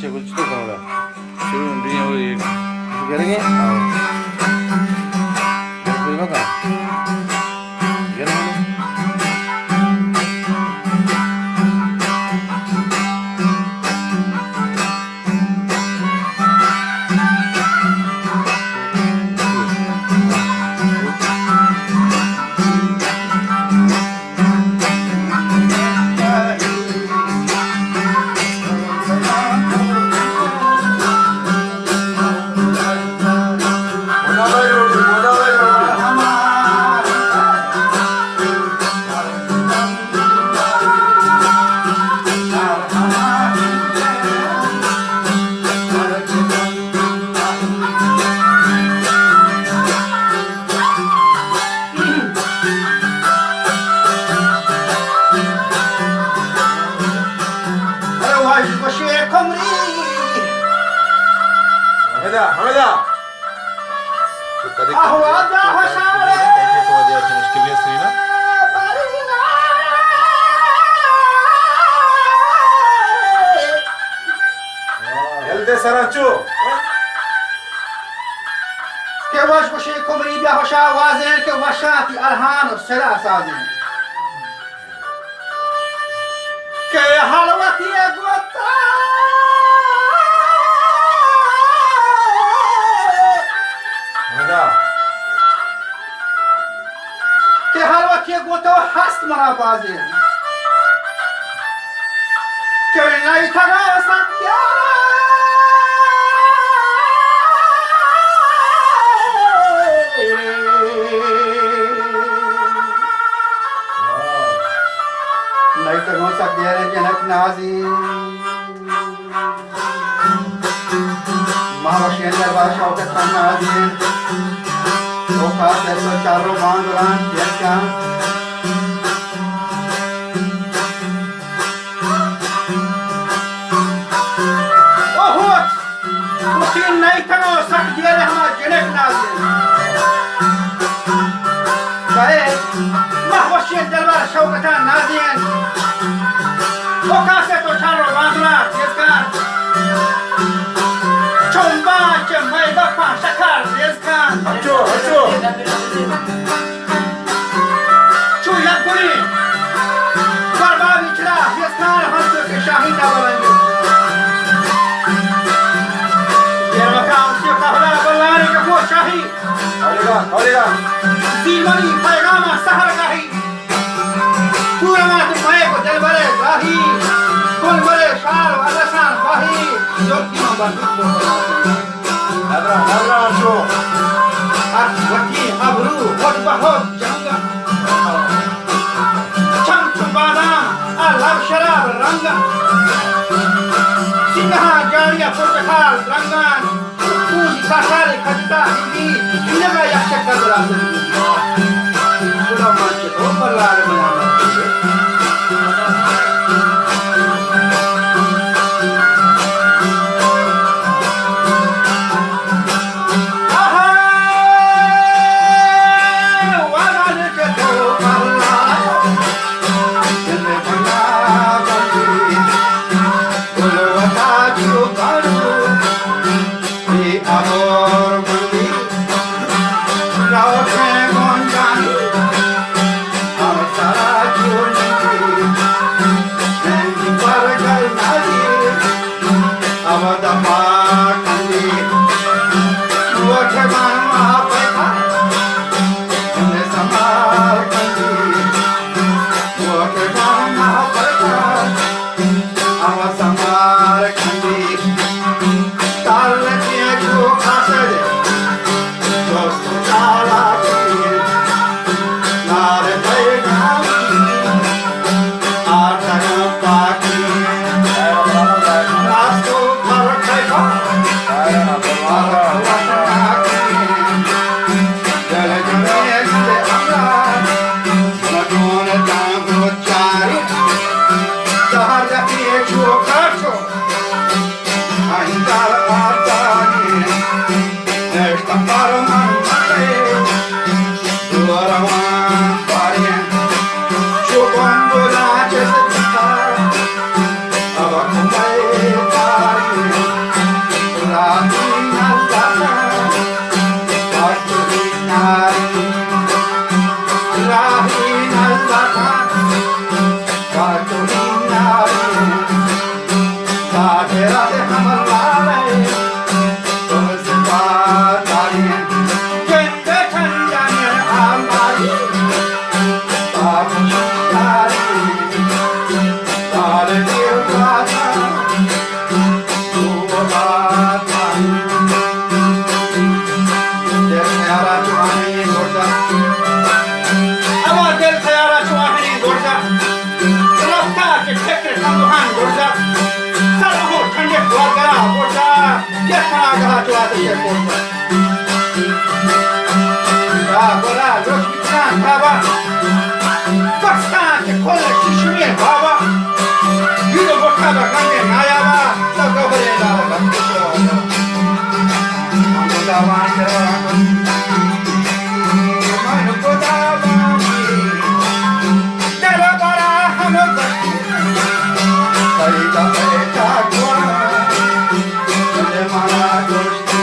पीछे कुछ तो करोड़ा शुरू होती है वो ये गिरेंगे फिर मका गिरेंगे हमेदा तो कभी कैसे तो वजह से मुश्किल है सही ना जल्दी सराचो के वाश को शेख कुमरी बिया होशा वाज़ेन के वशाती अरहान और सरा साज़ेन के हलवती गोता के हलवती गोता हस्त मरा बाज़ेन के नहीं थगा सत्या नहीं तो हो सकती है जनक नाजी महावशियन दरबार शौकत खान नाजी वो खास ऐसा चारों बांधरान ये क्या ओहो उसी नहीं तो हो सकती है हमारा जनक नाजी कहे महावशियन दरबार Shaukat Khan Nazi Pokażę to czarowana dziecka Ciąbacie mojego pasza dziecka Hacho Czuję góry Barbawi czra dziecka Hansu się szahida walanie Yermakam się kahla balani ka po shahi Olega Zimani paygama sahar gahi Pura mat mae ko dil bale gahi Kul bale shar alasan gahi Joti ma banduk ko Nadra Hacho Wati abru hot bahot janga Cham badam alab sharab ranga Sinha jariya portakal rangan Puni sakare kajta hindi Inaga yaksha kadra Pura manche to ballar manana Sara Radhe Radhe हमर लाले तुमसे बात आई जिंदे ठंडाने हमारी आप यारी सारे दिल बाता तू बात आई दिल ख्याला चुहानी गोरजा अब दिल ख्याला चुहानी गोरजा रफ्ता के ठेके संदुहान गोरजा सारा ठंडे बुआ करा गोरजा ये सारा कहा चुहाते ये गोरजा गोरा जोश कितना खावा बक्सा के खोले किशमिर बाबा वीरो बोखा बगाने नायावा सब गबरे लावा बक्सो हम दावान करवा मन को दावानी तेरा बड़ा हम बच्चे कई दफे जागवा तुझे मारा दोस्ती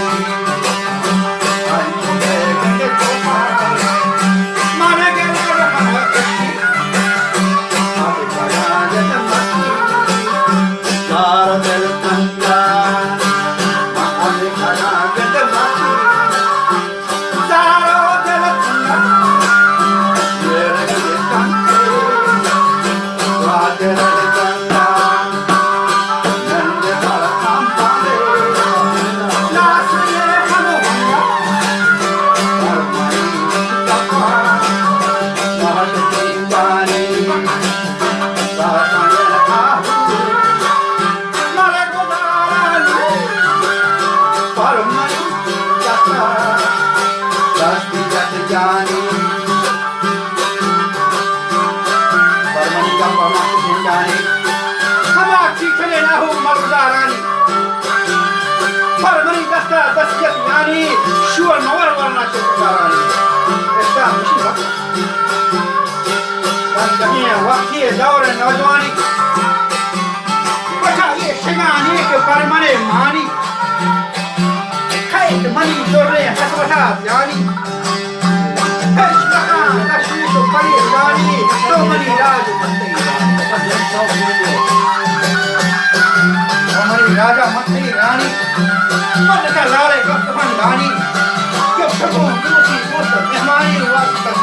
شو الموارد ولا شو الكاراني؟ إستاذ مش وقت. الجميع وقتي دور النوجواني. بشاي شجاني كفرمانه ماني. خير مني دوري حسبها يعني. هش مكان تشويش وقليل يعني. تو مني راجو مستي. مني راجا مستي يعني. मन का लारे कब तक गानी कब तक वो दूसरी दोस्त मेहमानी हुआ तक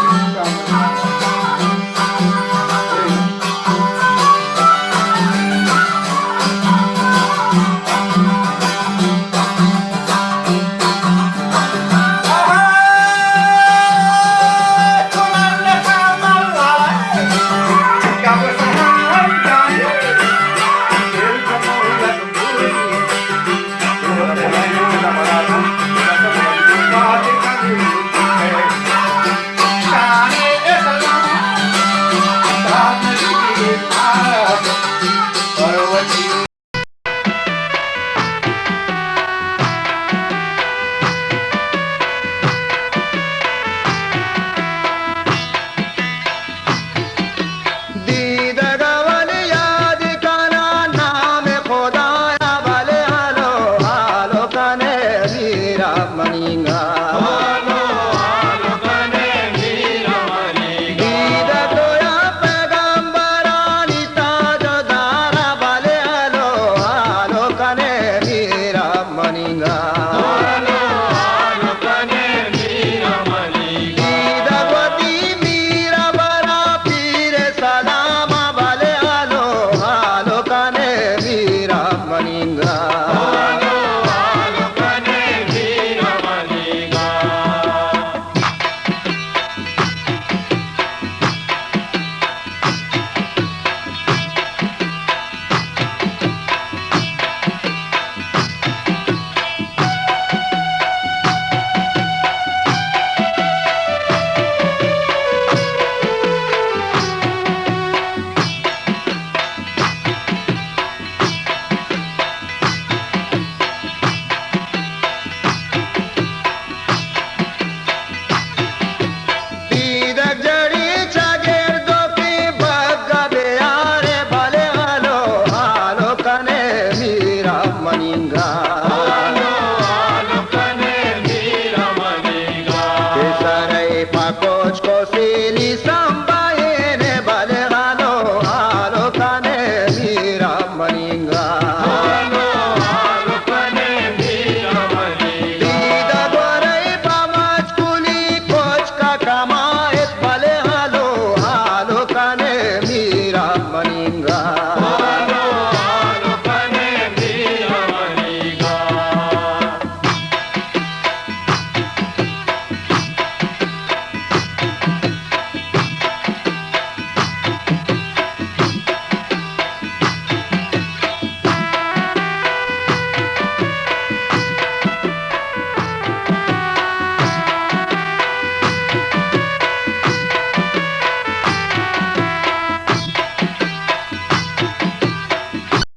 Maninga